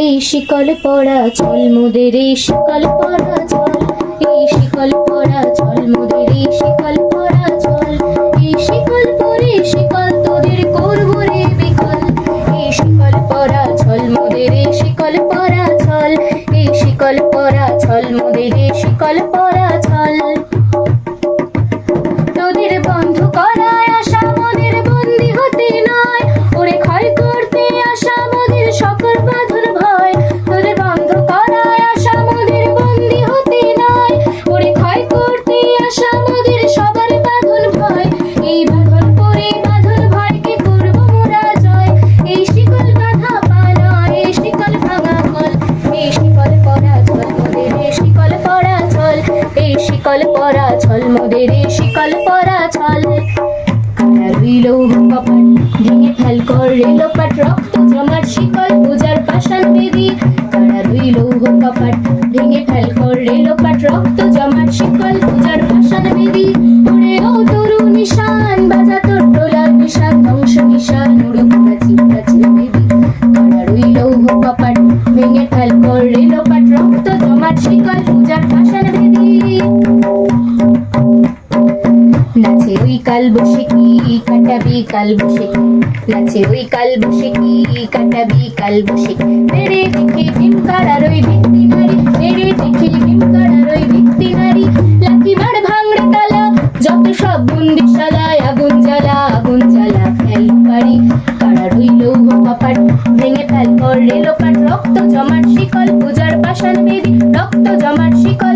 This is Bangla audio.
এই শিকল পরা চল মোদের এই শিকল পরা চল, এই শিকল পরা চল মোদের এই শিকল পরা চল, এই শিকল পরে শিকল তোদের করবো রে বিকল। এই শিকল পরা চল মোদের এই শিকল পরা চল, এই শিকল পরা চল মোদের এই শিকল পরা চল। তোদের বন্ধ করায় আশা মোদের বন্দি হতে নয়, ওরে ক্ষয় করতে আসা মোদের সকল বাঁধন ভয়। তোদের বন্ধ করায় আশা মোদের বন্দি হতে নয়, ওরে ক্ষয় করতে আসা মোদের সবার বাঁধন ভয়। এই বাঁধন পরে বাঁধন ভয়কে করবো মোরা জয়। এই শিকল বাঁধা পা নয়, এই শিকল ভাঙা কল। এই শিকল পরা চল মোদের এই শিকল পরা চল, এই শিকল পরা চল মোদের এই শিকল পরা চল। কারা রইল কপাট ভেঙে ফেল করে লোপাট, রক্ত জমাট শিকল পূজার পাষাণ বেদী। কারা রইল কপাট ভেঙে ফেল করে লোপাট, রক্ত জমাট শিকল পূজার পাষাণ বেদী। ওরে ও তরু নিশান বাজা তোর ডোলার নিশান, ধ্বংস নিশান উড়ুক প্রাচীর প্রাচীর বেদী। কারা রইল কপাট ভেঙে ফেল করে লোপাট, রক্ত জমাট শিকল পূজার পাষাণ বেদী। নাচে ওই কাল বসে কি কাটাবি কাল বসে, নাচে ওই কাল বসে কি কাটাবি কাল বসে। তেরে দেখে ভীম কারার ওই ভিত্তি নারী, তেরে দেখে ভীম কারার ওই ভিত্তি নারী। লাঠি মার ভাঙড়ে তালা যত সব বন্দিশালায়, আগুন জ্বালা আগুন জ্বালা ফেল পারি। কারা রইল কপাট ভেঙে ফেল করে লোপাট, রক্ত জমাট শিকল পূজার পাষাণ বেদী, রক্ত জমাট শিকল